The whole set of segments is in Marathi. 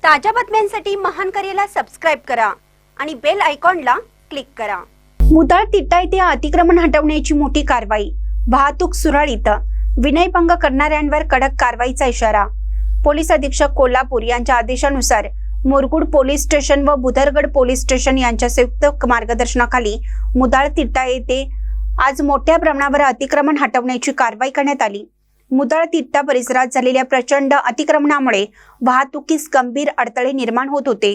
ताज्या बातम्यांसाठी महान करेला सबस्क्राइब करा आणि बेल आयकॉनला क्लिक करा। मुदाळ तिट्टा येथे अतिक्रमण हटवण्याची मोठी कारवाई, वाहतूक सुरळीत, विनयभंग करणाऱ्यांवर कडक कारवाईचा इशारा। पोलीस अधीक्षक कोल्हापूर यांच्या आदेशानुसार मोरगुड पोलीस स्टेशन व बुधरगड पोलीस स्टेशन यांच्या संयुक्त मार्गदर्शनाखाली मुदाळ तिट्टा येथे आज मोठ्या प्रमाणावर अतिक्रमण हटवण्याची कारवाई करण्यात आली। मुदाळ तिट्टा परिसरात झालेल्या प्रचंड अतिक्रमणामुळे वाहतुकीस गंभीर अडथळे निर्माण होत होते।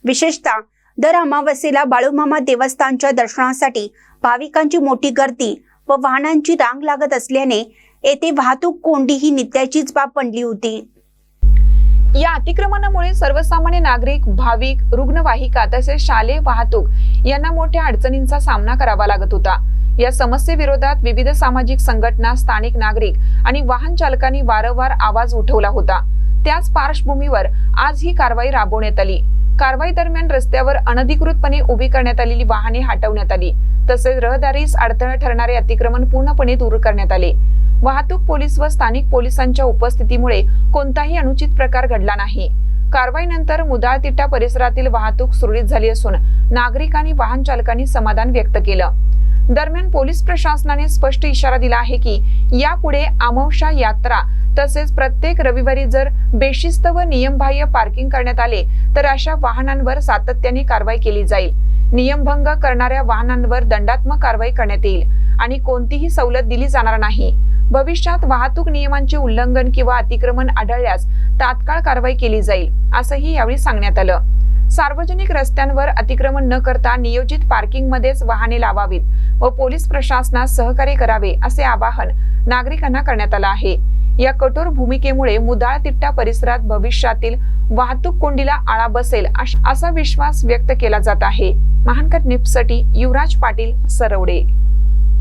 विशेषतः दर अमावस्येला बाळूमामा देवस्थानच्या दर्शनासाठी भाविकांची मोठी गर्दी व वाहनांची रांग लागत असल्याने येथे वाहतूक कोंडी ही नित्याचीच बाब बनली होती। या अतिक्रमणामुळे सर्वसामान्य नागरिक, भाविक, रुग्णवाहिका तसेच शालेय वाहतूक यांना मोठ्या अडचणींचा सामना करावा लागत होता। या समस्येविरोधात विविध सामाजिक संघटना, स्थानिक नागरिक आणि वाहन चालकांनी वारंवार आवाज उठवला होता। त्याच पार्श्वभूमीवर आज ही कारवाई राबवण्यात आली। कारवाई दरम्यान रस्त्यावर अनधिकृतपणे उभी करण्यात आलेली वाहने हटवण्यात आली, तसेच रहदारीस अडथळा ठरणारे अतिक्रमण पूर्णपणे दूर करण्यात आले। वाहतूक पोलीस व स्थानिक पोलिसांच्या उपस्थितीमुळे कोणताही अनुचित प्रकार घडला नाही। कारवाईनंतर मुदाळ तिट्टा परिसरातील वाहतूक सुरळीत झाली असून नागरिक आणि वाहन चालकांनी समाधान व्यक्त केलं। दरम्यान पोलीस प्रशासनाने स्पष्ट इशारा दिला आहे की यापुढे अमावस्या यात्रा तसेच प्रत्येक रविवारी जर बेशिस्त व नियमबाह्य पार्किंग करण्यात आले तर अशा वाहनांवर सातत्याने कारवाई केली जाईल। नियमभंग करणाऱ्या वाहनांवर दंडात्मक कारवाई करण्यात येईल आणि कोणतीही सवलत दिली जाणार नाही। भविष्यात वाहतूक नियमांचे उल्लंघन किंवा अतिक्रमण आढळल्यास तात्काळ कारवाई केली जाईल, असंही यावेळी सांगण्यात आलं। सार्वजनिक रस्त्यांवर अतिक्रमण न करता नियोजित पार्किंग मध्येच वाहने लावावीत व पोलीस प्रशासनास सहकार्य करावे असे आवाहन नागरिकांना करण्यात आलं आहे। या कठोर भूमिकेमुळे मुदाळ तिट्टा परिसरात भविष्यातील वाहतूक कोंडीला आळा बसेल असा विश्वास व्यक्त केला जात आहे। महानकर न्यूजसाठी युवराज पाटील, सरवडे।